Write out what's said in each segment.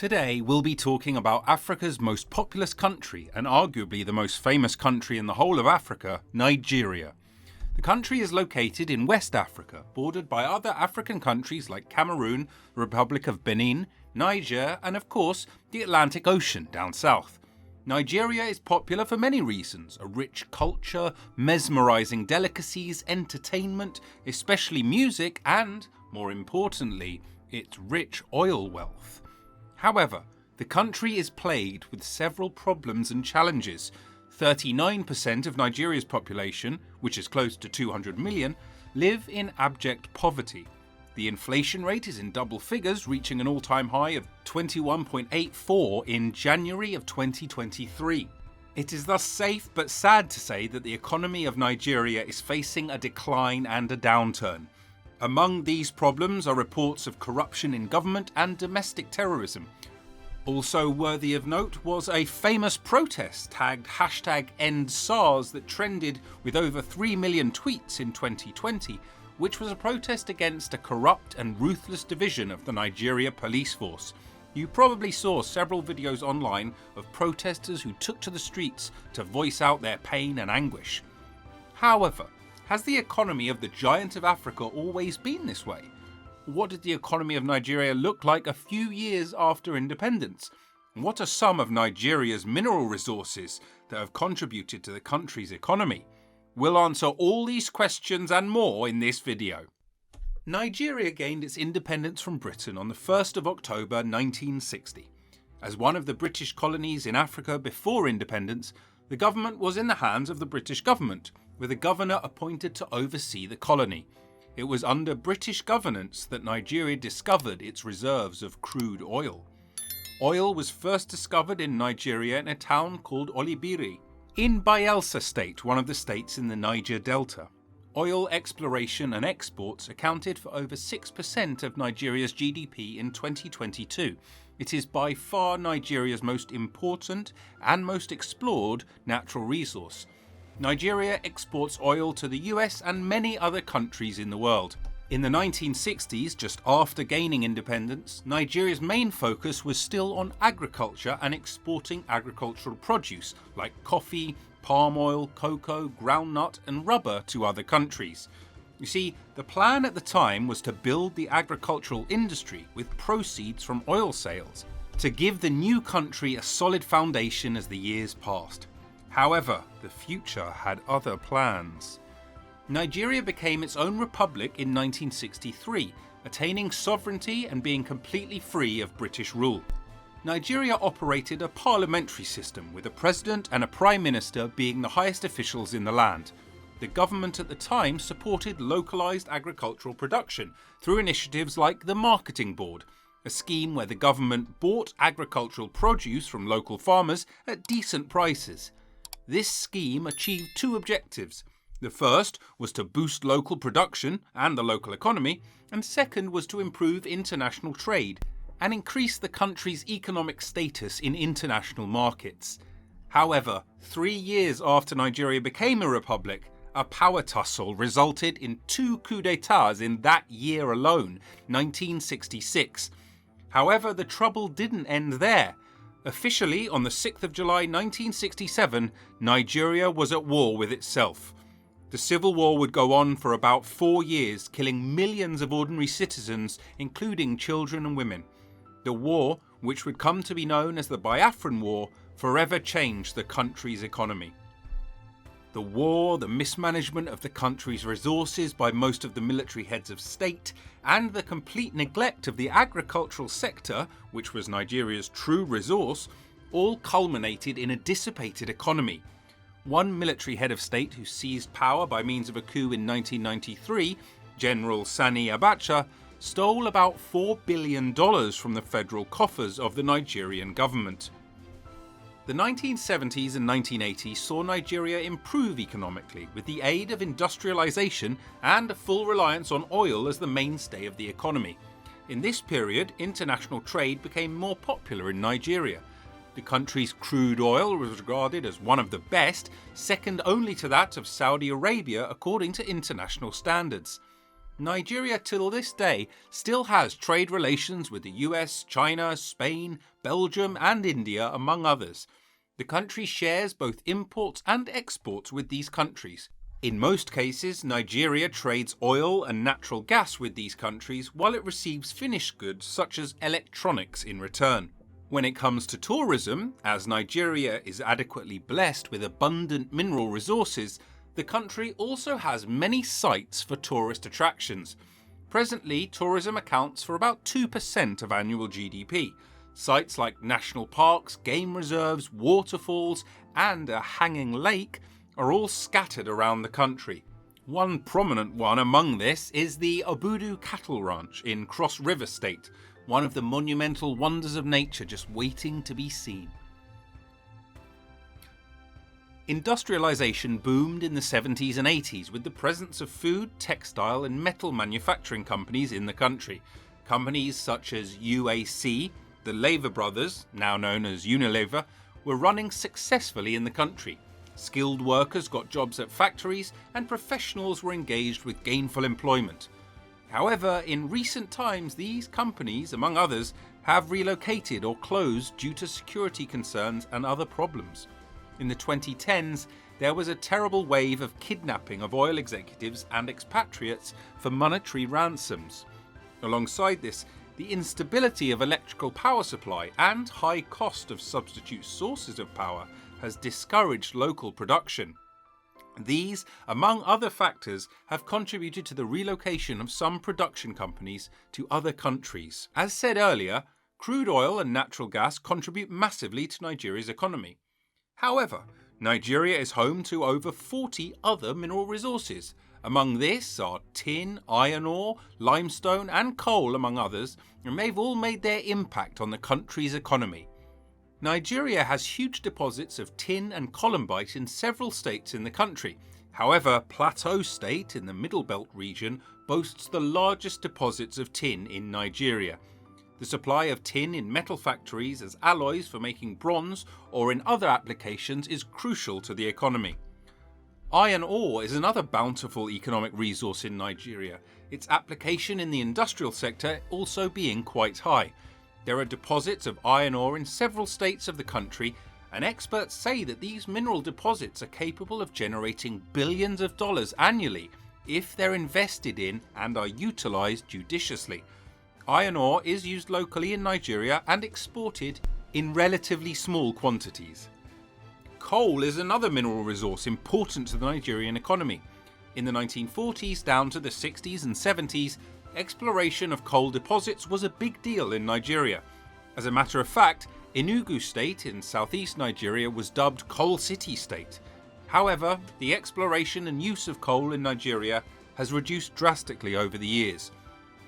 Today we'll be talking about Africa's most populous country and arguably the most famous country in the whole of Africa, Nigeria. The country is located in West Africa, bordered by other African countries like Cameroon, the Republic of Benin, Niger and of course the Atlantic Ocean down south. Nigeria is popular for many reasons: a rich culture, mesmerising delicacies, entertainment, especially music and, more importantly, its rich oil wealth. However, the country is plagued with several problems and challenges. 39% of Nigeria's population, which is close to 200 million, live in abject poverty. The inflation rate is in double figures, reaching an all-time high of 21.84 in January of 2023. It is thus safe but sad to say that the economy of Nigeria is facing a decline and a downturn. Among these problems are reports of corruption in government and domestic terrorism. Also worthy of note was a famous protest tagged #EndSARS that trended with over 3 million tweets in 2020, which was a protest against a corrupt and ruthless division of the Nigeria police force. You probably saw several videos online of protesters who took to the streets to voice out their pain and anguish. However, has the economy of the giant of Africa always been this way? What did the economy of Nigeria look like a few years after independence? What are some of Nigeria's mineral resources that have contributed to the country's economy? We'll answer all these questions and more in this video. Nigeria gained its independence from Britain on the 1st of October 1960. As one of the British colonies in Africa before independence, the government was in the hands of the British government, with a governor appointed to oversee the colony. It was under British governance that Nigeria discovered its reserves of crude oil. Oil was first discovered in Nigeria in a town called Olibiri, in Bayelsa State, one of the states in the Niger Delta. Oil exploration and exports accounted for over 6% of Nigeria's GDP in 2022. It is by far Nigeria's most important and most explored natural resource. Nigeria exports oil to the US and many other countries in the world. In the 1960s, just after gaining independence, Nigeria's main focus was still on agriculture and exporting agricultural produce like coffee, palm oil, cocoa, groundnut and rubber to other countries. You see, the plan at the time was to build the agricultural industry with proceeds from oil sales, to give the new country a solid foundation as the years passed. However, the future had other plans. Nigeria became its own republic in 1963, attaining sovereignty and being completely free of British rule. Nigeria operated a parliamentary system, with a president and a prime minister being the highest officials in the land. The government at the time supported localised agricultural production through initiatives like the Marketing Board, a scheme where the government bought agricultural produce from local farmers at decent prices. This scheme achieved two objectives. The first was to boost local production and the local economy, and second was to improve international trade and increase the country's economic status in international markets. However, 3 years after Nigeria became a republic, a power tussle resulted in 2 coups d'etats in that year alone, 1966. However, the trouble didn't end there. Officially, on the 6th of July 1967, Nigeria was at war with itself. The civil war would go on for about 4 years, killing millions of ordinary citizens, including children and women. The war, which would come to be known as the Biafran War, forever changed the country's economy. The war, the mismanagement of the country's resources by most of the military heads of state, and the complete neglect of the agricultural sector, which was Nigeria's true resource, all culminated in a dissipated economy. One military head of state who seized power by means of a coup in 1993, General Sani Abacha, stole about $4 billion from the federal coffers of the Nigerian government. The 1970s and 1980s saw Nigeria improve economically with the aid of industrialization and a full reliance on oil as the mainstay of the economy. In this period, international trade became more popular in Nigeria. The country's crude oil was regarded as one of the best, second only to that of Saudi Arabia according to international standards. Nigeria till this day still has trade relations with the US, China, Spain, Belgium and India, among others. The country shares both imports and exports with these countries. In most cases, Nigeria trades oil and natural gas with these countries while it receives finished goods such as electronics in return. When it comes to tourism, as Nigeria is adequately blessed with abundant mineral resources, the country also has many sites for tourist attractions. Presently, tourism accounts for about 2% of annual GDP. Sites like national parks, game reserves, waterfalls, and a hanging lake are all scattered around the country. One prominent one among this is the Obudu Cattle Ranch in Cross River State, one of the monumental wonders of nature just waiting to be seen. Industrialization boomed in the 70s and 80s with the presence of food, textile and metal manufacturing companies in the country. Companies such as UAC, the Lever brothers, now known as Unilever, were running successfully in the country. Skilled workers got jobs at factories and professionals were engaged with gainful employment. However, in recent times, these companies, among others, have relocated or closed due to security concerns and other problems. In the 2010s, there was a terrible wave of kidnapping of oil executives and expatriates for monetary ransoms. Alongside this, the instability of electrical power supply and high cost of substitute sources of power has discouraged local production. These, among other factors, have contributed to the relocation of some production companies to other countries. As said earlier, crude oil and natural gas contribute massively to Nigeria's economy. However, Nigeria is home to over 40 other mineral resources. Among this are tin, iron ore, limestone and coal, among others, and they've all made their impact on the country's economy. Nigeria has huge deposits of tin and columbite in several states in the country. However, Plateau State in the Middle Belt region boasts the largest deposits of tin in Nigeria. The supply of tin in metal factories as alloys for making bronze or in other applications is crucial to the economy. Iron ore is another bountiful economic resource in Nigeria, its application in the industrial sector also being quite high. There are deposits of iron ore in several states of the country, and experts say that these mineral deposits are capable of generating billions of dollars annually if they're invested in and are utilised judiciously. Iron ore is used locally in Nigeria and exported in relatively small quantities. Coal is another mineral resource important to the Nigerian economy. In the 1940s down to the 60s and 70s, exploration of coal deposits was a big deal in Nigeria. As a matter of fact, Enugu State in southeast Nigeria was dubbed Coal City State. However, the exploration and use of coal in Nigeria has reduced drastically over the years.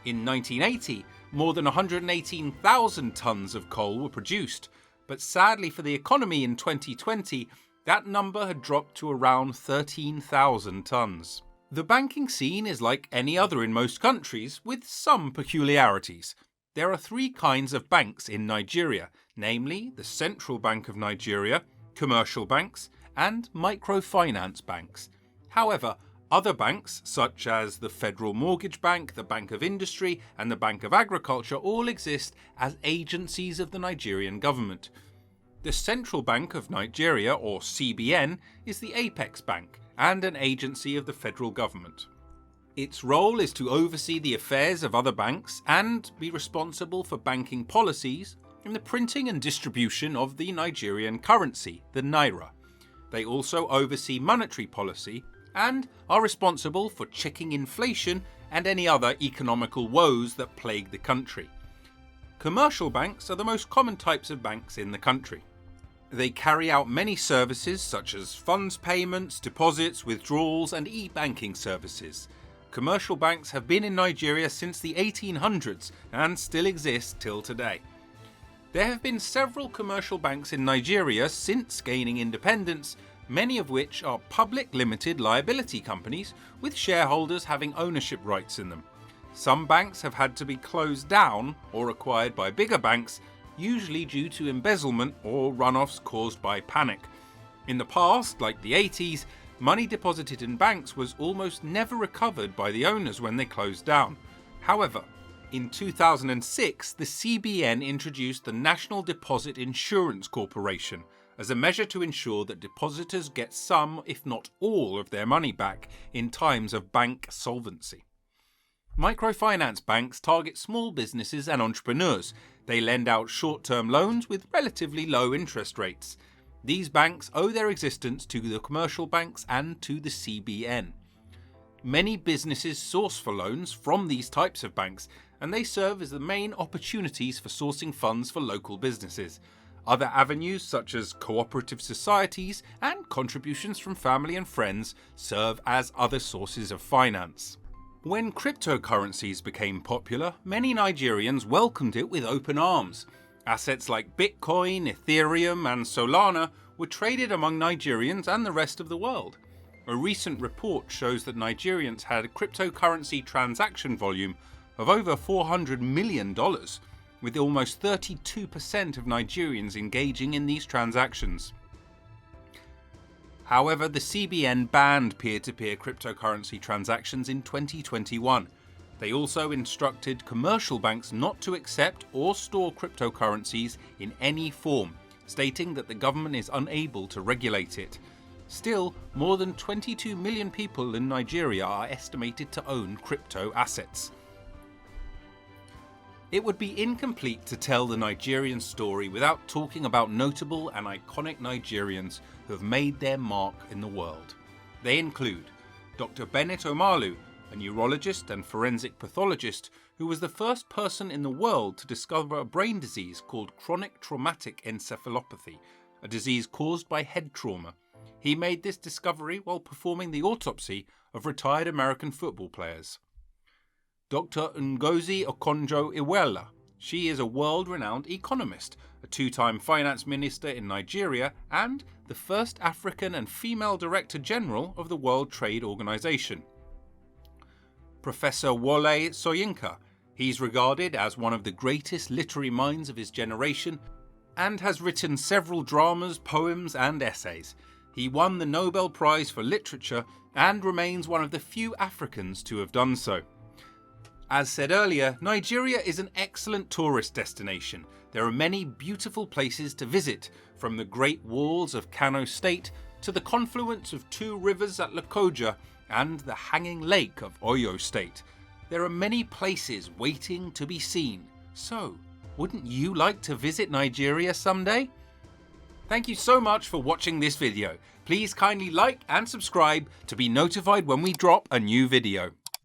In 1980, more than 118,000 tonnes of coal were produced, but sadly for the economy in 2020, that number had dropped to around 13,000 tonnes. The banking scene is like any other in most countries, with some peculiarities. There are three kinds of banks in Nigeria, namely the Central Bank of Nigeria, commercial banks, and microfinance banks. However, other banks, such as the Federal Mortgage Bank, the Bank of Industry, and the Bank of Agriculture, all exist as agencies of the Nigerian government. The Central Bank of Nigeria, or CBN, is the apex bank and an agency of the federal government. Its role is to oversee the affairs of other banks and be responsible for banking policies and the printing and distribution of the Nigerian currency, the naira. They also oversee monetary policy and are responsible for checking inflation and any other economical woes that plague the country. Commercial banks are the most common types of banks in the country. They carry out many services such as funds payments, deposits, withdrawals and e-banking services. Commercial banks have been in Nigeria since the 1800s and still exist till today. There have been several commercial banks in Nigeria since gaining independence, many of which are public limited liability companies with shareholders having ownership rights in them. Some banks have had to be closed down or acquired by bigger banks, usually due to embezzlement or runoffs caused by panic. In the past, like the 80s, money deposited in banks was almost never recovered by the owners when they closed down. However, in 2006, the CBN introduced the National Deposit Insurance Corporation as a measure to ensure that depositors get some, if not all, of their money back in times of bank solvency. Microfinance banks target small businesses and entrepreneurs. They lend out short-term loans with relatively low interest rates. These banks owe their existence to the commercial banks and to the CBN. Many businesses source for loans from these types of banks, and they serve as the main opportunities for sourcing funds for local businesses. Other avenues such as cooperative societies and contributions from family and friends serve as other sources of finance. When cryptocurrencies became popular, many Nigerians welcomed it with open arms. Assets like Bitcoin, Ethereum and Solana were traded among Nigerians and the rest of the world. A recent report shows that Nigerians had a cryptocurrency transaction volume of over $400 million, with almost 32% of Nigerians engaging in these transactions. However, the CBN banned peer-to-peer cryptocurrency transactions in 2021. They also instructed commercial banks not to accept or store cryptocurrencies in any form, stating that the government is unable to regulate it. Still, more than 22 million people in Nigeria are estimated to own crypto assets. It would be incomplete to tell the Nigerian story without talking about notable and iconic Nigerians who have made their mark in the world. They include Dr. Bennett Omalu, a neurologist and forensic pathologist who was the first person in the world to discover a brain disease called chronic traumatic encephalopathy, a disease caused by head trauma. He made this discovery while performing the autopsy of retired American football players. Dr. Ngozi Okonjo-Iweala. She is a world-renowned economist, a two-time finance minister in Nigeria, and the first African and female Director General of the World Trade Organization. Professor Wole Soyinka. He's regarded as one of the greatest literary minds of his generation and has written several dramas, poems and essays. He won the Nobel Prize for Literature and remains one of the few Africans to have done so. As said earlier, Nigeria is an excellent tourist destination. There are many beautiful places to visit, from the Great Walls of Kano State to the confluence of two rivers at Lokoja and the hanging lake of Oyo State. There are many places waiting to be seen. So, wouldn't you like to visit Nigeria someday? Thank you so much for watching this video. Please kindly like and subscribe to be notified when we drop a new video.